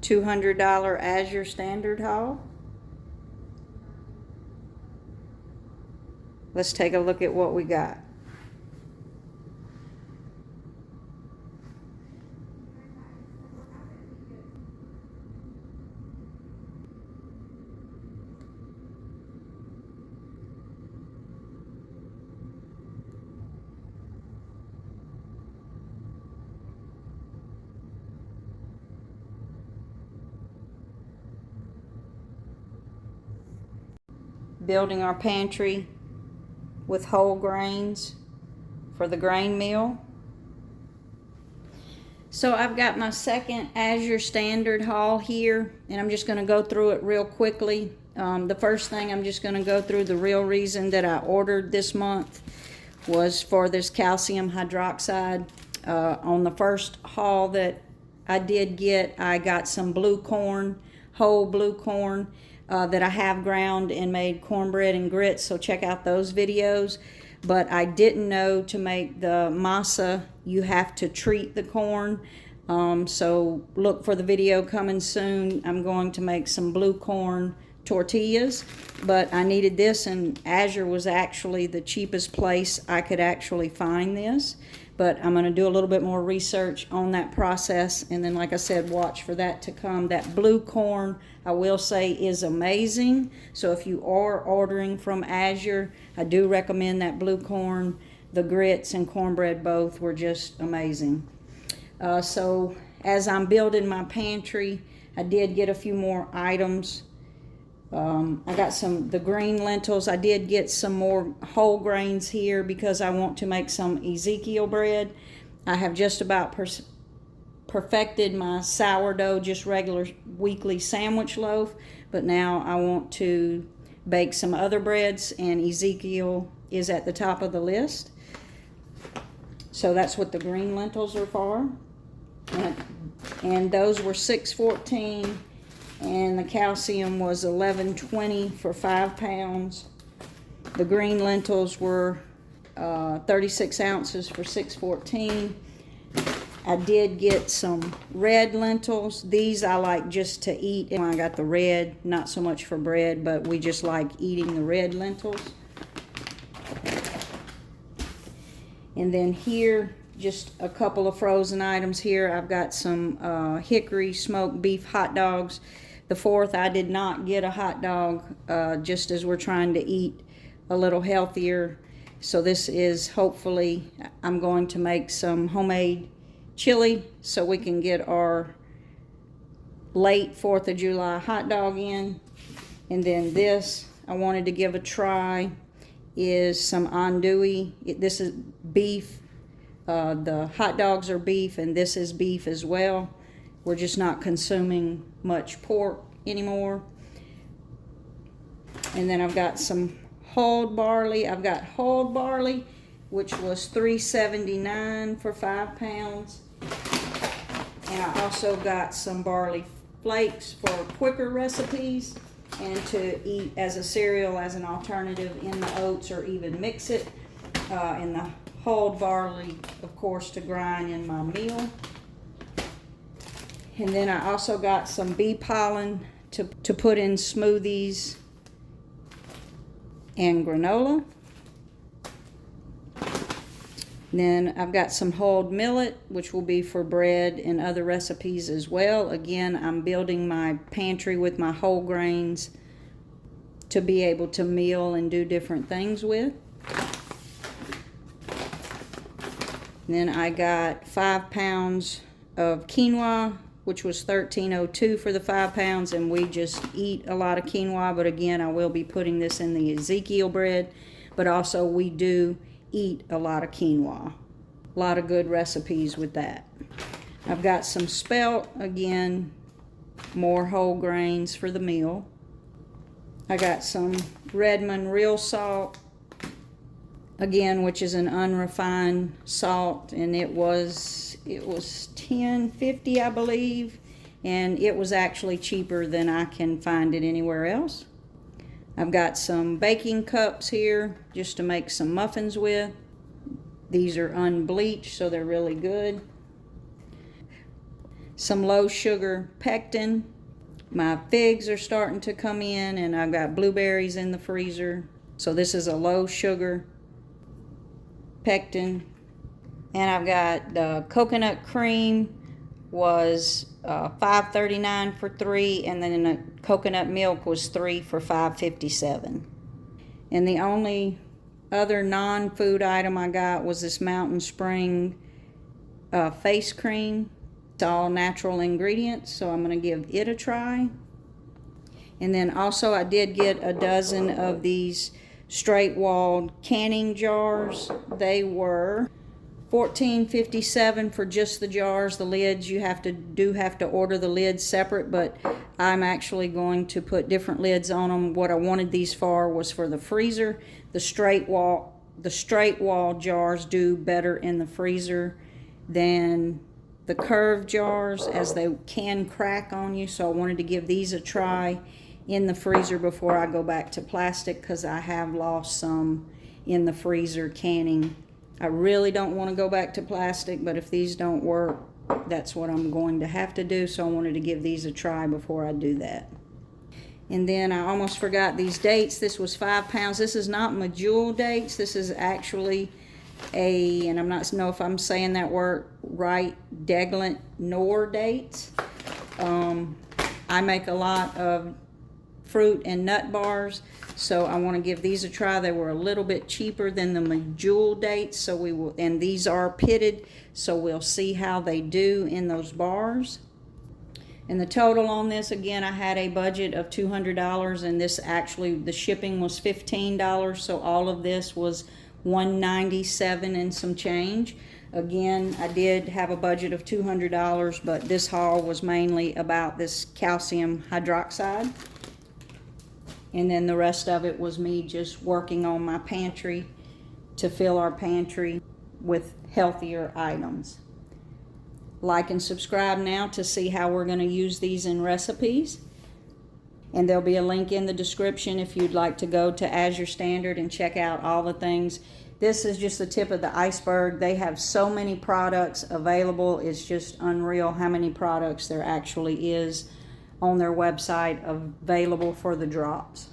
$200 Azure Standard haul. Let's take a look at what we got. Building our pantry with whole grains for the grain meal. So I've got my second Azure Standard haul here, and I'm just going to go through it real quickly. The first thing I'm just going to go through, the real reason that I ordered this month was for this calcium hydroxide. On the first haul that I did get, I got some blue corn, whole blue corn, that I have ground and made cornbread and grits, so check out those videos. But I didn't know to make the masa you have to treat the corn, so look for the video coming soon. I'm going to make some blue corn tortillas, but I needed this, and Azure was actually the cheapest place I could actually find this. But I'm going to do a little bit more research on that process, and then, like I said, watch for that to come. That blue corn, I will say, is amazing. So if you are ordering from Azure, I do recommend that blue corn. The grits and cornbread both were just amazing. So as I'm building my pantry, I did get a few more items. I got the green lentils. I did get some more whole grains here because I want to make some Ezekiel bread. I have just about perfected my sourdough, just regular weekly sandwich loaf, but now I want to bake some other breads, and Ezekiel is at the top of the list. So that's what the green lentils are for. And those were $6.14. And the calcium was $11.20 for 5 pounds. The green lentils were 36 ounces for $6.14. I did get some red lentils. These I like just to eat. I got the red, not so much for bread, but we just like eating the red lentils. And then here, just a couple of frozen items here. I've got some hickory smoked beef hot dogs. The 4th, I did not get a hot dog, just as we're trying to eat a little healthier. So this is, hopefully, I'm going to make some homemade chili so we can get our late 4th of July hot dog in. And then this, I wanted to give a try, is some andouille. This is beef. The hot dogs are beef, and this is beef as well. We're just not consuming much pork anymore. And then I've got some hulled barley. I've got hulled barley, which was $3.79 for 5 pounds. And I also got some barley flakes for quicker recipes and to eat as a cereal, as an alternative in the oats, or even mix it. And the hulled barley, of course, to grind in my meal. And then I also got some bee pollen to put in smoothies and granola. Then I've got some hulled millet, which will be for bread and other recipes as well. Again, I'm building my pantry with my whole grains to be able to meal and do different things with. Then I got 5 pounds of quinoa, which was $13.02 for the 5 pounds, and we just eat a lot of quinoa. But again, I will be putting this in the Ezekiel bread, but also we do eat a lot of quinoa. A lot of good recipes with that. I've got some spelt, again, more whole grains for the meal. I got some Redmond real salt, again, which is an unrefined salt, and it was $10.50, I believe, and it was actually cheaper than I can find it anywhere else. I've got some baking cups here just to make some muffins with. These are unbleached, so they're really good. some low sugar pectin. My figs are starting to come in, and I've got blueberries in the freezer. So this is a low sugar pectin. And I've got the coconut cream was $5.39 for 3, and then the coconut milk was 3 for $5.57. And the only other non-food item I got was this Mountain Spring face cream. It's all natural ingredients, so I'm going to give it a try. And then also I did get a dozen of these straight-walled canning jars. They were $14.57 for just the jars. The lids, you have to order the lids separate, but I'm actually going to put different lids on them. What I wanted these for was for the freezer. The straight wall jars do better in the freezer than the curved jars, as they can crack on you. So I wanted to give these a try in the freezer before I go back to plastic, because I have lost some in the freezer canning. I really don't want to go back to plastic, but if these don't work, that's what I'm going to have to do. So I wanted to give these a try before I do that. And then I almost forgot these dates. This was 5 pounds. This is not Medjool dates. This is actually and I'm not know if I'm saying that word right, Deglant Nor dates. I make a lot of fruit and nut bars, so I want to give these a try. They were a little bit cheaper than the Medjool dates, so we will, and these are pitted, so we'll see how they do in those bars. And the total on this, again, I had a budget of $200, and this actually, the shipping was $15, so all of this was $197 and some change. Again, I did have a budget of $200, but this haul was mainly about this calcium hydroxide. And then the rest of it was me just working on my pantry to fill our pantry with healthier items. Like and subscribe now to see how we're going to use these in recipes. And there'll be a link in the description if you'd like to go to Azure Standard and check out all the things. This is just the tip of the iceberg. They have so many products available. It's just unreal how many products there actually is on their website available for the drops.